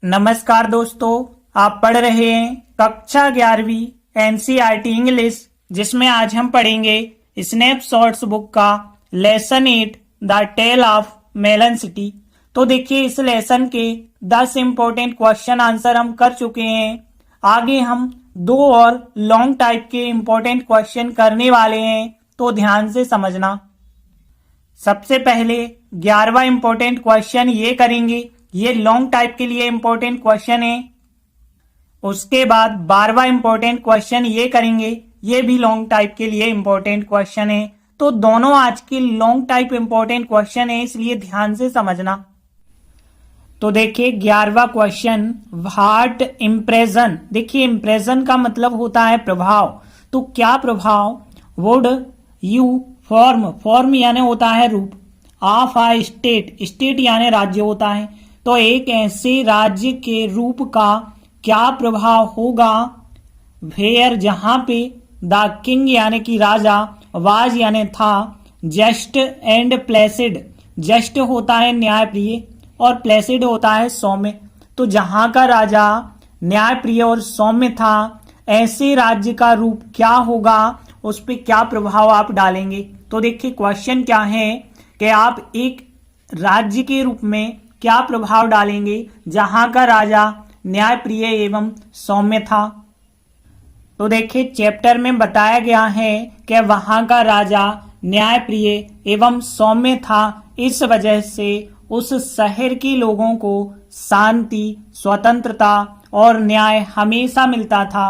नमस्कार दोस्तों, आप पढ़ रहे हैं कक्षा 11वीं एनसीईआरटी इंग्लिश, जिसमें आज हम पढ़ेंगे स्नैपशॉट्स बुक का lesson 8 the tale of Melon City. तो देखिए, इस लेसन के 10 इंपॉर्टेंट क्वेश्चन आंसर हम कर चुके हैं। आगे हम 2 और लॉन्ग टाइप के इंपॉर्टेंट क्वेश्चन करने वाले हैं, तो ध्यान से समझना। सबसे पहले 11वां इंपॉर्टेंट क्वेश्चन ये करेंगे, ये लॉन्ग टाइप के लिए इंपॉर्टेंट क्वेश्चन है। उसके बाद 12वां इंपॉर्टेंट क्वेश्चन ये करेंगे, ये भी लॉन्ग टाइप के लिए इंपॉर्टेंट क्वेश्चन है। तो दोनों आज के लॉन्ग टाइप इंपॉर्टेंट क्वेश्चन है, इसलिए ध्यान से समझना। तो देखिए 11वां क्वेश्चन, व्हाट इम्प्रेशन। देखिए इम्प्रेशन का मतलब होता है प्रभाव। तो क्या प्रभाव वुड यू फॉर्म यानी होता है रूप, ऑफ आ स्टेट यानी राज्य होता है। तो एक ऐसे राज्य के रूप का क्या प्रभाव होगा, वेयर जहां पे द किंग यानी कि राजा, वाज यानी था, जस्ट एंड प्लेसिड। जस्ट होता है न्यायप्रिय और प्लेसिड होता है सौम्य। तो जहां का राजा न्यायप्रिय और सौम्य था, ऐसे राज्य का रूप क्या होगा, उस पर क्या प्रभाव आप डालेंगे। तो देखिए क्वेश्चन क्या है कि आप एक राज्य के रूप में क्या प्रभाव डालेंगे जहां का राजा न्यायप्रिय एवं सौम्य था। तो देखिए चैप्टर में बताया गया है कि वहां का राजा न्यायप्रिय एवं सौम्य था, इस वजह से उस शहर के लोगों को शांति, स्वतंत्रता और न्याय हमेशा मिलता था।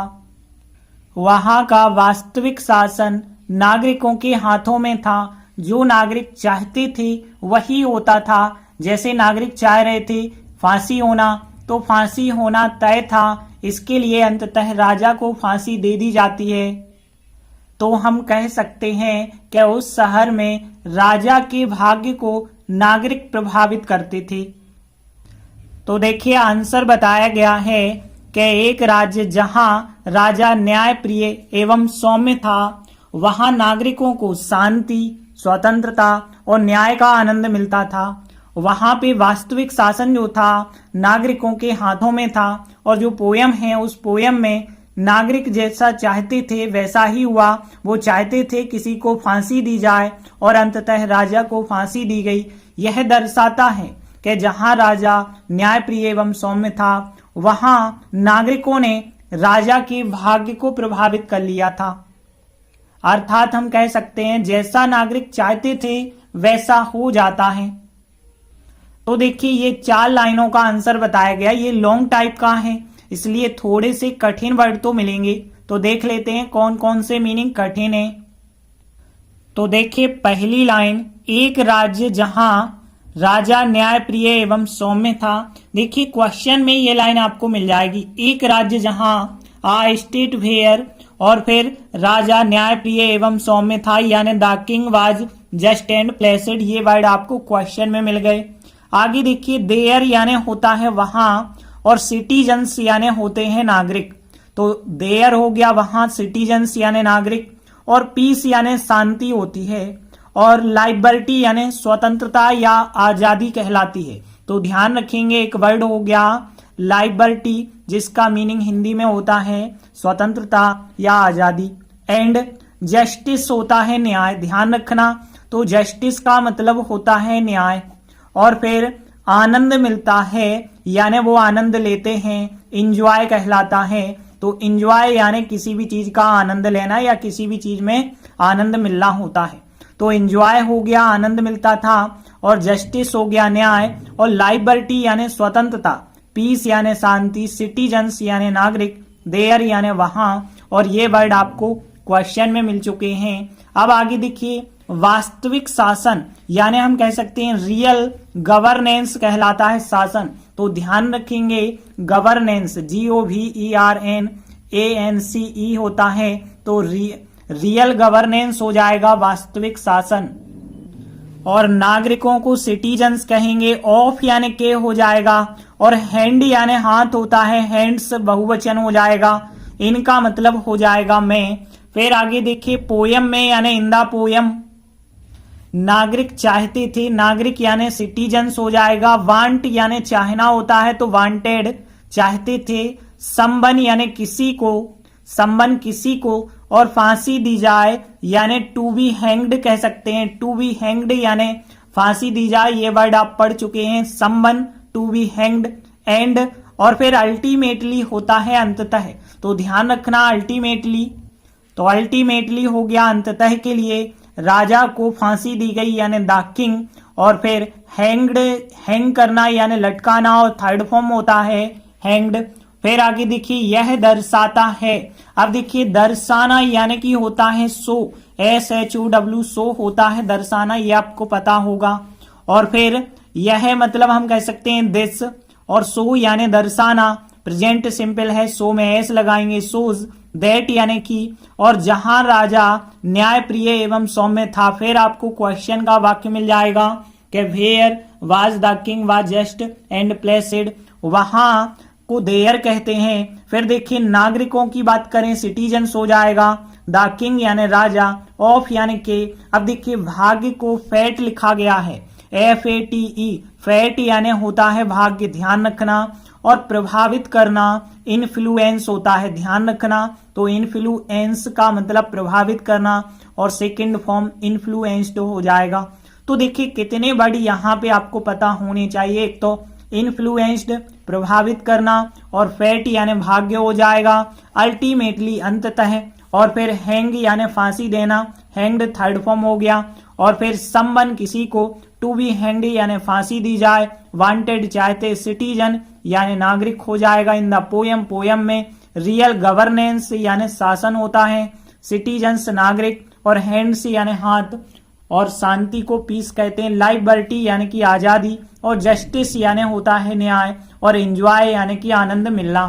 वहां का वास्तविक शासन नागरिकों के हाथों में था। जो नागरिक चाहते थे वही होता था। जैसे नागरिक चाह रहे थे फांसी होना, तो फांसी होना तय था। इसके लिए अंततः राजा को फांसी दे दी जाती है। तो हम कह सकते हैं कि उस शहर में राजा के भाग्य को नागरिक प्रभावित करते थे। तो देखिए आंसर बताया गया है कि एक राज्य जहां राजा न्यायप्रिय एवं सौम्य था, वहां नागरिकों को शांति, स्वतंत्रता और न्याय का आनंद मिलता था। वहां पे वास्तविक शासन जो था नागरिकों के हाथों में था। और जो पोयम है, उस पोयम में नागरिक जैसा चाहते थे वैसा ही हुआ। वो चाहते थे किसी को फांसी दी जाए और अंततः राजा को फांसी दी गई। यह दर्शाता है कि जहां राजा न्यायप्रिय एवं सौम्य था, वहां नागरिकों ने राजा के भाग्य को प्रभावित कर लिया था। अर्थात हम कह सकते हैं जैसा नागरिक चाहते थे वैसा हो जाता है। तो देखिए ये 4 लाइनों का आंसर बताया गया। ये लॉन्ग टाइप का है, इसलिए थोड़े से कठिन वर्ड तो मिलेंगे। तो देख लेते हैं कौन कौन से मीनिंग कठिन है। तो देखिए पहली लाइन, एक राज्य जहां राजा न्यायप्रिय एवं सौम्य था। देखिए क्वेश्चन में ये लाइन आपको मिल जाएगी, एक राज्य जहां, आ स्टेट वेयर, और फिर राजा न्यायप्रिय एवं सौम्य था यानी the king was just and placid. ये वर्ड आपको क्वेश्चन में मिल गए। आगे देखिए देयर यानी होता है वहां, और सिटीजन्स यानी होते हैं नागरिक। तो देयर हो गया वहां, सिटीजन्स यानी नागरिक, और पीस यानी शांति होती है, और लिबर्टी यानी स्वतंत्रता या आजादी कहलाती है। तो ध्यान रखेंगे एक वर्ड हो गया लिबर्टी, जिसका मीनिंग हिंदी में होता है स्वतंत्रता या आजादी। एंड जस्टिस होता है न्याय, ध्यान रखना। तो जस्टिस का मतलब होता है न्याय। और फिर आनंद मिलता है यानी वो आनंद लेते हैं, इंजॉय कहलाता है। तो इंजॉय यानी किसी भी चीज का आनंद लेना या किसी भी चीज में आनंद मिलना होता है। तो इंजॉय हो गया आनंद मिलता था, और जस्टिस हो गया न्याय, और लिबर्टी यानी स्वतंत्रता, पीस यानी शांति, सिटीजन्स यानी नागरिक, देयर यानी वहां। और ये वर्ड आपको क्वेश्चन में मिल चुके हैं। अब आगे देखिए वास्तविक शासन यानी हम कह सकते हैं रियल गवर्नेंस कहलाता है शासन। तो ध्यान रखेंगे गवर्नेंस GOVERNANCE होता है। तो रियल गवर्नेंस हो जाएगा वास्तविक शासन। और नागरिकों को सिटीजन्स कहेंगे, ऑफ यानी के हो जाएगा, और हैंड यानी हाथ होता है, हैंड्स बहुवचन हो जाएगा। इनका मतलब हो जाएगा मैं। फिर आगे देखिए पोयम में यानी इन द पोयम, नागरिक चाहते थे, नागरिक यानी सिटीजन्स हो जाएगा। वांट यानी चाहना होता है तो वांटेड, चाहते थे। संबन यानी किसी को, संबन किसी को, और फांसी दी जाए यानी टू बी हैंग्ड कह सकते हैं। टू बी हैंग्ड यानी फांसी दी जाए, ये वर्ड आप पढ़ चुके हैं, संबन, टू बी हैंग्ड। एंड और फिर अल्टीमेटली होता है अंततः, तो ध्यान रखना अल्टीमेटली, तो अल्टीमेटली हो गया अंततः के लिए। राजा को फांसी दी गई यानी द किंग, और फिर हैंग्ड, हैंग करना यानी लटकाना, और थर्ड फॉर्म होता है हैंग्ड। फिर आगे देखिए यह दर्शाता है। अब देखिए दर्शाना यानी कि होता है सो, SHOW, सो होता है दर्शाना, ये आपको पता होगा। और फिर यह मतलब हम कह सकते हैं दिस, और सो यानी दर्शाना, प्रेजेंट सिंपल है, सो में एस लगाएंगे, सोज। दैट यानी कि, और जहां राजा न्याय प्रिय एवं सौम्य था। फिर आपको क्वेश्चन का वाक्य मिल जाएगा कि where was the king was just and placid, वहां को देयर कहते हैं। फिर देखिए नागरिकों की बात करें, सिटीजन्स हो जाएगा। द किंग यानी राजा, ऑफ यानी के। अब देखिए भाग्य को फैट लिखा गया है, FATE, फैट यानी होता है भाग्य, ध्यान रखना। और प्रभावित करना इन्फ्लुएंस होता है, ध्यान रखना। तो इन्फ्लुएंस का मतलब प्रभावित करना, और सेकंड फॉर्म इन्फ्लुएंस्ड हो जाएगा। तो देखिए कितने वर्ड यहाँ पे आपको पता होने चाहिए। एक तो इन्फ्लुएंस्ड प्रभावित करना, और फैट यानी भाग्य हो जाएगा, अल्टीमेटली अंततः, और फिर हैंग यानी फांसी देना, हैंग्ड थर्ड फॉर्म हो गया। और फिर संबन किसी को, टू बी हैंग्ड यानी फांसी दी जाए, वांटेड चाहते, सिटीजन यानी नागरिक हो जाएगा। इन द पोयम, पोयम में रियल गवर्नेंस यानी शासन होता है, सिटीजन्स नागरिक, और हैंड्स यानी हाथ, और शांति को पीस कहते हैं। लिबर्टी यानी कि आजादी, और जस्टिस यानी होता है न्याय, और एंजॉय यानी कि आनंद मिलना।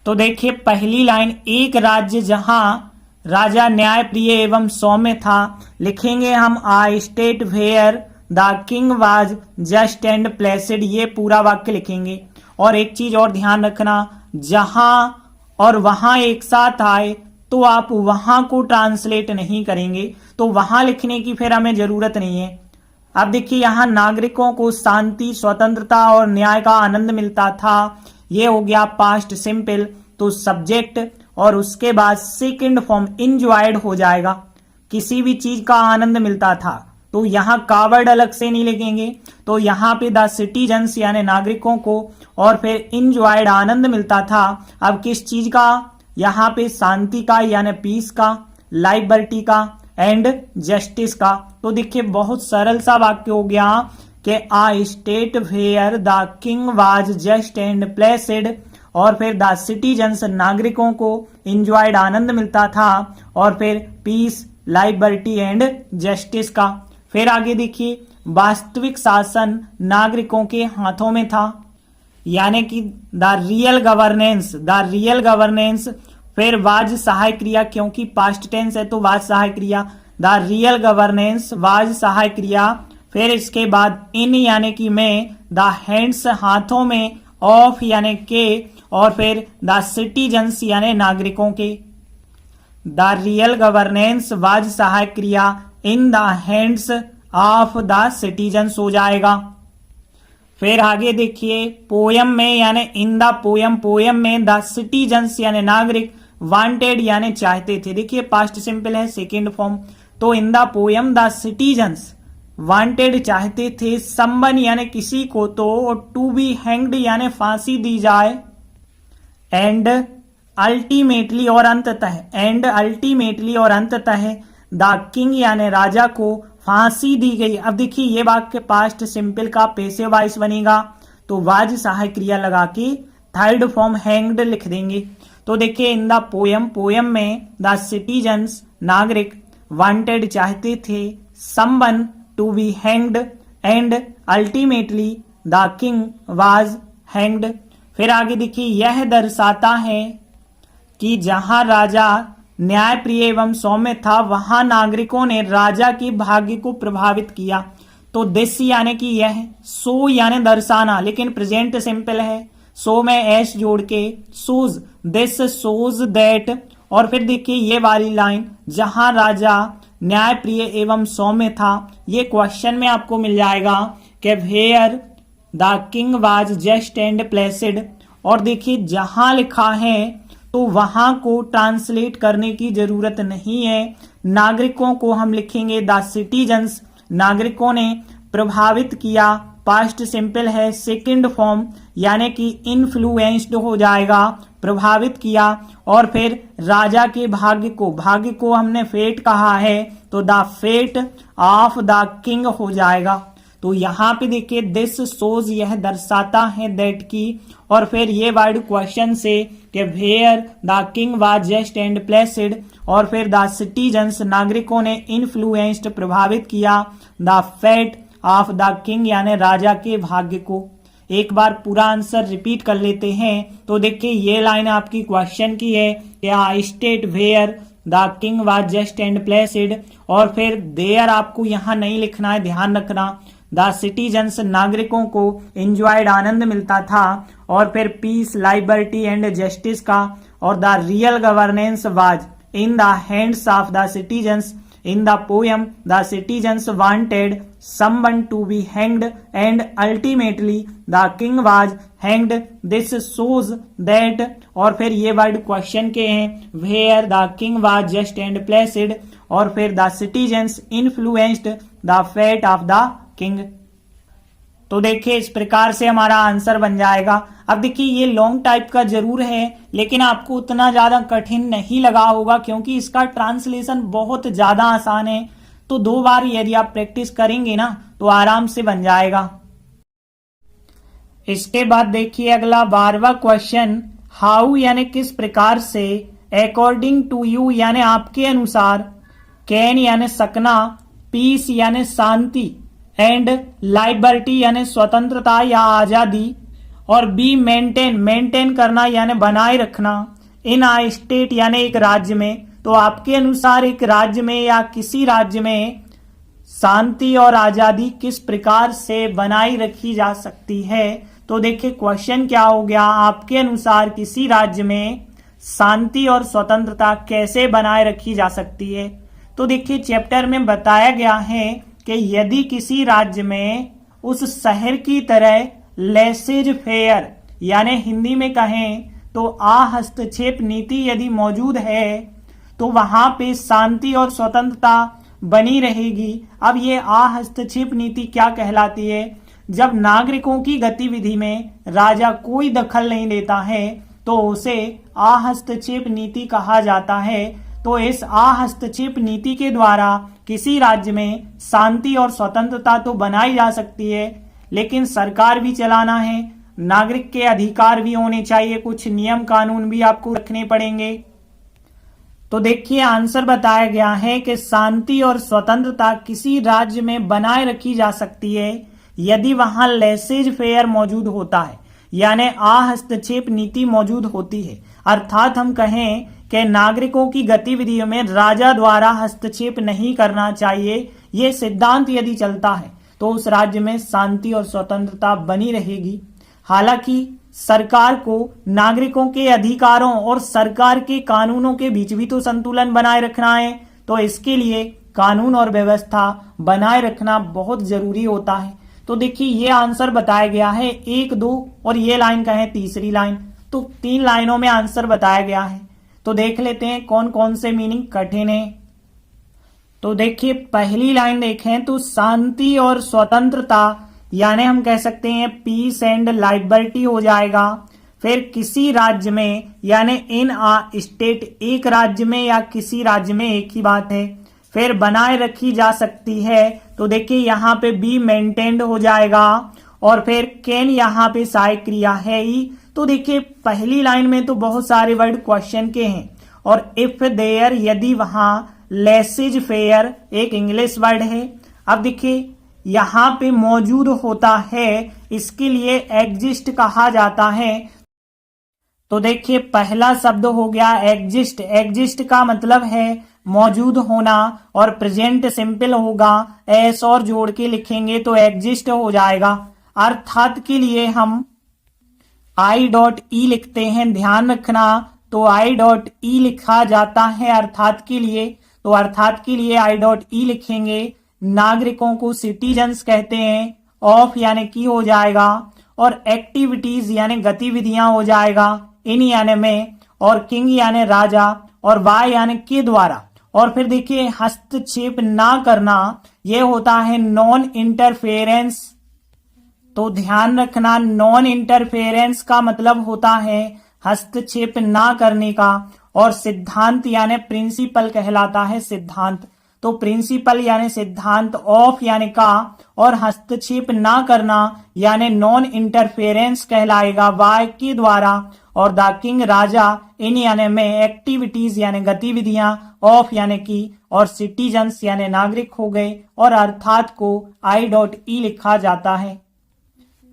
तो देखिए पहली लाइन, एक राज्य जहां राजा न्याय प्रिय एवं सौम्य था, लिखेंगे हम a state where the king was just and placid, ये पूरा वाक्य लिखेंगे। और एक चीज और ध्यान रखना, जहां और वहां एक साथ आए तो आप वहां को ट्रांसलेट नहीं करेंगे, तो वहां लिखने की फिर हमें जरूरत नहीं है। अब देखिए यहां नागरिकों को शांति, स्वतंत्रता और न्याय का आनंद मिलता था, ये हो गया पास्ट सिंपल। तो सब्जेक्ट, और उसके बाद सेकंड फॉर्म इंजॉयड हो जाएगा, किसी भी चीज का आनंद मिलता था। तो यहां का वर्ड अलग से नहीं लिखेंगे, तो यहां पे द सिटीजन्स यानी नागरिकों को, और फिर इंजॉयड आनंद मिलता था। अब किस चीज का, यहां पे शांति का यानी पीस का, लिबर्टी का, एंड जस्टिस का। तो देखिए बहुत सरल सा वाक्य हो गया कि a state where the king was just and placid, और फिर द सिटीजन्स नागरिकों को इंजॉयड आनंद मिलता था, और फिर पीस, लिबर्टी एंड जस्टिस का। फिर आगे देखिए वास्तविक शासन नागरिकों के हाथों में था, यानी कि the real governance, the real governance. फिर वाज सहायक क्रिया, क्योंकि पास्ट टेंस है तो वाज सहायक क्रिया, द रियल गवर्नेंस वाज सहायक क्रिया। फिर इसके बाद इन यानी कि में, द हैंड्स हाथों में, ऑफ यानी के, और फिर द सिटीजन्स यानी नागरिकों के। द रियल गवर्नेंस वाज सहायक क्रिया in the hands of the citizens हो जाएगा। फिर आगे देखिए पोयम में यानी इन द पोयम, पोयम में द सिटीजन्स यानी नागरिक, वांटेड यानी चाहते थे। देखिए पास्ट सिंपल है, सेकेंड फॉर्म। तो इन the poem the citizens wanted चाहते थे, संबन यानी किसी को, तो टू बी हैंग्ड यानी फांसी दी जाए, एंड अल्टीमेटली और अंततः, एंड अल्टीमेटली और अंततः द किंग यानी राजा को फांसी दी गई। अब देखिए ये वाक्य पास्ट सिंपल का पैसिव वॉइस बनेगा, तो वाज सहायक क्रिया लगा के थर्ड फॉर्म हैंग्ड लिख देंगे। तो देखिए इन द पोयम, पोयम में द सिटीजन्स नागरिक, वांटेड चाहते थे, someone to be hanged, and ultimately the king was hanged. फिर आगे देखिए यह दर्शाता है कि जहां राजा न्याय प्रिय एवं सौम्य था, वहां नागरिकों ने राजा के भाग्य को प्रभावित किया। तो दिस यानी कि यह, सो यानी दर्शाना, लेकिन प्रेजेंट सिंपल है, सो में एस जोड़ के सोज, दिस सोज दैट। और फिर देखिए ये वाली लाइन, जहां राजा न्यायप्रिय एवं सौम्य था। ये क्वेश्चन में आपको मिल जाएगा कि where the king was just and placid. और देखिए जहां लिखा है तो वहां को ट्रांसलेट करने की जरूरत नहीं है। नागरिकों को हम लिखेंगे द सिटीजन्स, नागरिकों ने प्रभावित किया, पास्ट सिंपल है। सेकंड फॉर्म यानी कि इन्फ्लुएंस्ड हो जाएगा, प्रभावित किया। और फिर राजा के भाग्य को हमने फेट कहा है तो the fate of the king हो जाएगा। तो यहाँ पे देखिए दिस शोज, यह दर्शाता है दैट की। और फिर ये वर्ड क्वेश्चन से कि where the king was just and placid. और फिर द सिटीजन्स, नागरिकों ने इन्फ्लुएंस्ड, प्रभावित किया, the fate of the king यानी राजा के भाग्य को। एक बार पूरा आंसर रिपीट कर लेते हैं। तो देखिए ये लाइन आपकी क्वेश्चन की है कि I state where the king was just and placid. और फिर देयर आपको यहाँ नहीं लिखना है, ध्यान रखना। द सिटीजन्स, नागरिकों को एंजॉयड, आनंद मिलता था। और फिर पीस, लाइबर्टी एंड जस्टिस का। और the real governance was in the hands of the citizens. In the poem, the citizens wanted someone to be hanged and ultimately the king was hanged. This shows that। और फिर ये word question के हैं, where the king was just and placed। और फिर the citizens influenced the fate of the king। तो देखिए इस प्रकार से हमारा आंसर बन जाएगा। अब देखिए ये लॉन्ग टाइप का जरूर है लेकिन आपको उतना ज्यादा कठिन नहीं लगा होगा क्योंकि इसका ट्रांसलेशन बहुत ज्यादा आसान है। तो 2 बार यदि आप प्रैक्टिस करेंगे ना तो आराम से बन जाएगा। इसके बाद देखिए अगला 12वां क्वेश्चन, हाउ यानी किस प्रकार से, अकॉर्डिंग टू यू यानी आपके अनुसार, कैन यानी सकना, पीस यानी शांति, एंड लाइबर्टी यानी स्वतंत्रता या आजादी, और बी मेंटेन करना यानी बनाए रखना, इन आ स्टेट यानी एक राज्य में। तो आपके अनुसार एक राज्य में या किसी राज्य में शांति और आजादी किस प्रकार से बनाई रखी जा सकती है। तो देखिए क्वेश्चन क्या हो गया, आपके अनुसार किसी राज्य में शांति और स्वतंत्रता कैसे बनाए रखी जा सकती है। तो देखिए चैप्टर में बताया गया है कि यदि किसी राज्य में उस शहर की तरह लेसेज फेयर यानी हिंदी में कहें तो हस्तक्षेप नीति यदि मौजूद है तो वहां पे शांति और स्वतंत्रता बनी रहेगी। अब ये हस्तक्षेप नीति क्या कहलाती है, जब नागरिकों की गतिविधि में राजा कोई दखल नहीं देता है तो उसे हस्तक्षेप नीति कहा जाता है। तो इस हस्तक्षेप नीति के द्वारा किसी राज्य में शांति और स्वतंत्रता तो बनाई जा सकती है लेकिन सरकार भी चलाना है, नागरिक के अधिकार भी होने चाहिए, कुछ नियम कानून भी आपको रखने पड़ेंगे। तो देखिए आंसर बताया गया है कि शांति और स्वतंत्रता किसी राज्य में बनाए रखी जा सकती है यदि वहां लेसेज फेयर मौजूद होता है यानी हस्तक्षेप नीति मौजूद होती है। अर्थात हम कहें कि नागरिकों की गतिविधियों में राजा द्वारा हस्तक्षेप नहीं करना चाहिए, ये सिद्धांत यदि चलता है तो उस राज्य में शांति और स्वतंत्रता बनी रहेगी। हालांकि सरकार को नागरिकों के अधिकारों और सरकार के कानूनों के बीच भी तो संतुलन बनाए रखना है, तो इसके लिए कानून और व्यवस्था बनाए रखना बहुत जरूरी होता है। तो देखिए ये आंसर बताया गया है 1, 2 और ये लाइन कहें तीसरी लाइन, तो 3 लाइनों में आंसर बताया गया है। तो देख लेते हैं कौन कौन से मीनिंग कठिन है। तो देखिए पहली लाइन देखें तो शांति और स्वतंत्रता यानी हम कह सकते हैं पीस एंड लाइबर्टी हो जाएगा। फिर किसी राज्य में यानी इन आ स्टेट, एक राज्य में या किसी राज्य में, एक ही बात है। फिर बनाए रखी जा सकती है, तो देखिए यहाँ पे बी मेंटेन्ड हो जाएगा। और फिर कैन यहाँ पे सहायक क्रिया है ही। तो देखिए पहली लाइन में तो बहुत सारे वर्ड क्वेश्चन के हैं। और इफ देयर यदि वहां, लेसेज फेयर एक इंग्लिश वर्ड है। अब देखिए यहाँ पे मौजूद होता है, इसके लिए एग्जिस्ट कहा जाता है। तो देखिए पहला शब्द हो गया एग्जिस्ट। एग्जिस्ट का मतलब है मौजूद होना और प्रेजेंट सिंपल होगा, एस और जोड़ के लिखेंगे तो एग्जिस्ट हो जाएगा। अर्थात के लिए हम I.E लिखते हैं, ध्यान रखना। तो I.E लिखा जाता है अर्थात के लिए। तो अर्थात के लिए आई डॉट ई लिखेंगे। नागरिकों को सिटीजन्स कहते हैं, ऑफ यानी की हो जाएगा, और एक्टिविटीज यानी गतिविधियां हो जाएगा, इन यानी में, और किंग यानी राजा, और बाय यानी के द्वारा। और फिर देखिए हस्तक्षेप ना करना, यह होता है नॉन इंटरफेरेंस। तो ध्यान रखना, नॉन इंटरफेरेंस का मतलब होता है हस्तक्षेप ना करने का, और सिद्धांत यानी प्रिंसिपल कहलाता है सिद्धांत। तो प्रिंसिपल यानी सिद्धांत, ऑफ यानी का, और हस्तक्षेप ना करना यानी नॉन इंटरफेरेंस कहलाएगा बाय के द्वारा, और द किंग राजा, इन यानी में, एक्टिविटीज यानी गतिविधियां, ऑफ यानी की, और सिटीजन्स यानी नागरिक हो गए, और अर्थात को आई डॉट ई लिखा जाता है।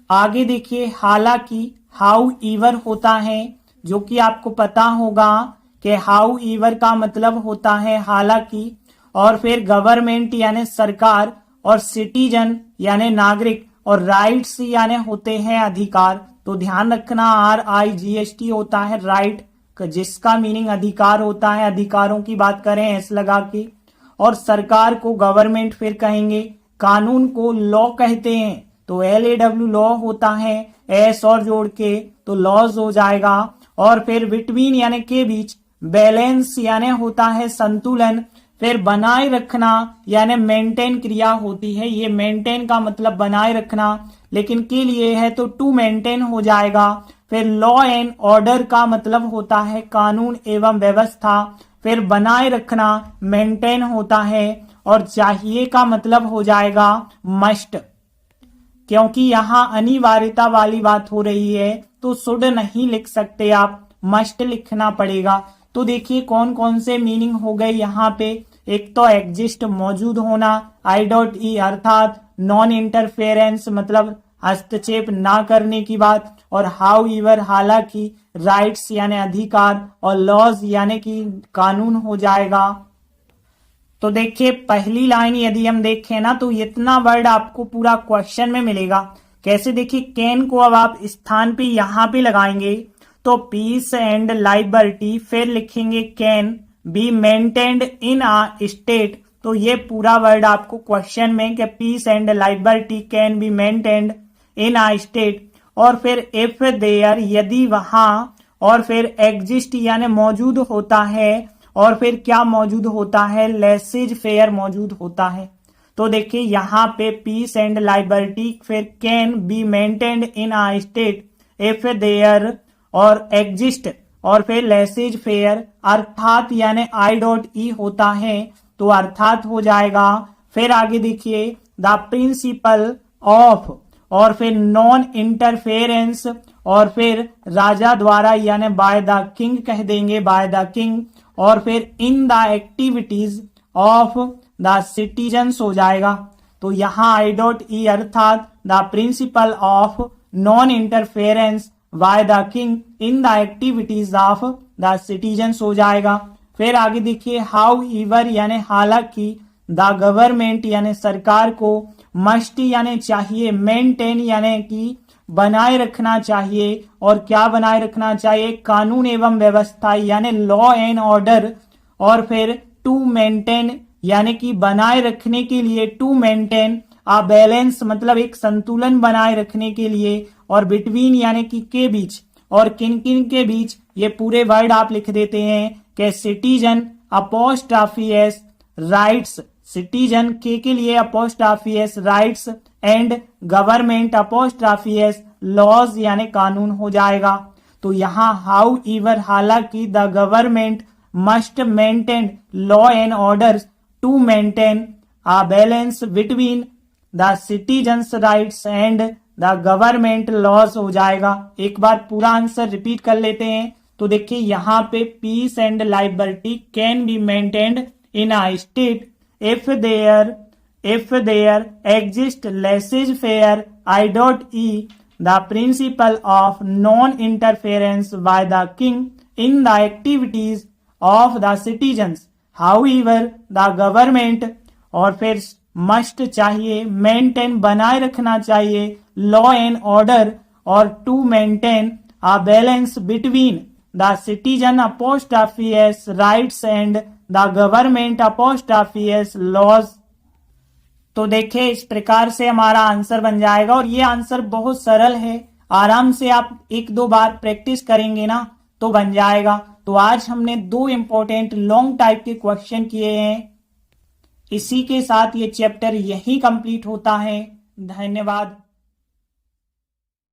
आगे देखिए हालांकि, हाउ ईवर होता है, जो कि आपको पता होगा कि हाउ ईवर का मतलब होता है हालांकि, और फिर गवर्नमेंट यानी सरकार, और सिटीजन यानी नागरिक, और राइट्स यानी होते हैं अधिकार। तो ध्यान रखना RIGHT होता है राइट, जिसका मीनिंग अधिकार होता है, अधिकारों की बात करें एस लगा के, और सरकार को गवर्नमेंट फिर कहेंगे, कानून को लॉ कहते हैं, तो LAW लॉ होता है, एस और जोड़ के तो लॉज हो जाएगा। और फिर बिटवीन यानी के बीच, बैलेंस यानी होता है संतुलन, फिर बनाए रखना यानी मेंटेन क्रिया होती है, ये मेंटेन का मतलब बनाए रखना, लेकिन के लिए है तो टू मेंटेन हो जाएगा। फिर लॉ एंड ऑर्डर का मतलब होता है कानून एवं व्यवस्था, फिर बनाए रखना मेंटेन होता है, और चाहिए का मतलब हो जाएगा मस्ट, क्योंकि यहाँ अनिवार्यता वाली बात हो रही है तो शुड नहीं लिख सकते आप, मस्ट लिखना पड़ेगा। तो देखिए कौन कौन से मीनिंग हो गए यहाँ पे। एक तो एग्जिस्ट मौजूद होना, आई डॉट ई अर्थात नॉन इंटरफेरेंस मतलब हस्तक्षेप ना करने की बात, और हाउ ईवर हालांकि, राइट्स यानी अधिकार, और लॉज यानी कि कानून हो जाएगा। तो देखिए पहली लाइन यदि हम देखें ना तो इतना वर्ड आपको पूरा क्वेश्चन में मिलेगा। कैसे, देखिए कैन को अब आप स्थान पे यहाँ पे लगाएंगे तो पीस एंड लिबर्टी, फिर लिखेंगे can be maintained in a state. तो ये पूरा वर्ड आपको क्वेश्चन में कि peace and liberty can be maintained in a state, और फिर इफ देयर यदि वहां, और फिर एग्जिस्ट यानी मौजूद होता है, और फिर क्या मौजूद होता है, लेसेज फेयर मौजूद होता है। तो देखिए यहाँ पे पीस एंड लिबर्टी, फिर can be maintained in a state if there, और एग्जिस्ट, और फिर लेसेज फेयर, अर्थात यानी आई डॉट ई होता है तो अर्थात हो जाएगा। फिर आगे देखिए द प्रिंसिपल ऑफ, और फिर नॉन इंटरफेरेंस, और फिर राजा द्वारा यानी बाय द किंग कह देंगे, बाय द किंग, और फिर in the activities of the citizens हो जाएगा। तो यहाँ आई डॉट ई अर्थात the principle of non interference by the king in the activities of the citizens हो जाएगा। फिर आगे देखिए हाउ ईवर यानी हालांकि, द गवर्नमेंट यानी सरकार को, मस्ट यानी चाहिए, मेंटेन यानी कि बनाए रखना चाहिए, और क्या बनाए रखना चाहिए, कानून एवं व्यवस्था यानी लॉ एंड ऑर्डर, और फिर टू मेंटेन यानी कि बनाए रखने के लिए, टू मेंटेन अ बैलेंस मतलब एक संतुलन बनाए रखने के लिए, और बिटवीन यानी कि के बीच, और किन किन के बीच, ये पूरे वर्ड आप लिख देते हैं कि citizen apostrophe s rights, citizen के लिए apostrophe s rights, and government apostrophe s laws यानी कानून हो जाएगा। तो यहाँ हाउ ईवर हालांकि, the government must maintain law and order to maintain a balance between the citizens rights and the government laws हो जाएगा। एक बार पूरा आंसर रिपीट कर लेते हैं। तो देखिए यहाँ पे peace and liberty can be maintained in a state if there exist laissez-faire, I dot e, the principle of non-interference by the king in the activities of the citizens. However, the government, और फिर must चाहिए, maintain बनाए रखना चाहिए, law and order, और to maintain a balance between the citizen apostrophe rights and the government apostrophe laws. तो देखिए इस प्रकार से हमारा आंसर बन जाएगा और ये आंसर बहुत सरल है, आराम से आप एक दो बार प्रैक्टिस करेंगे ना तो बन जाएगा। तो आज हमने 2 इंपॉर्टेंट लॉन्ग टाइप के क्वेश्चन किए हैं। इसी के साथ ये चैप्टर यही कंप्लीट होता है। धन्यवाद।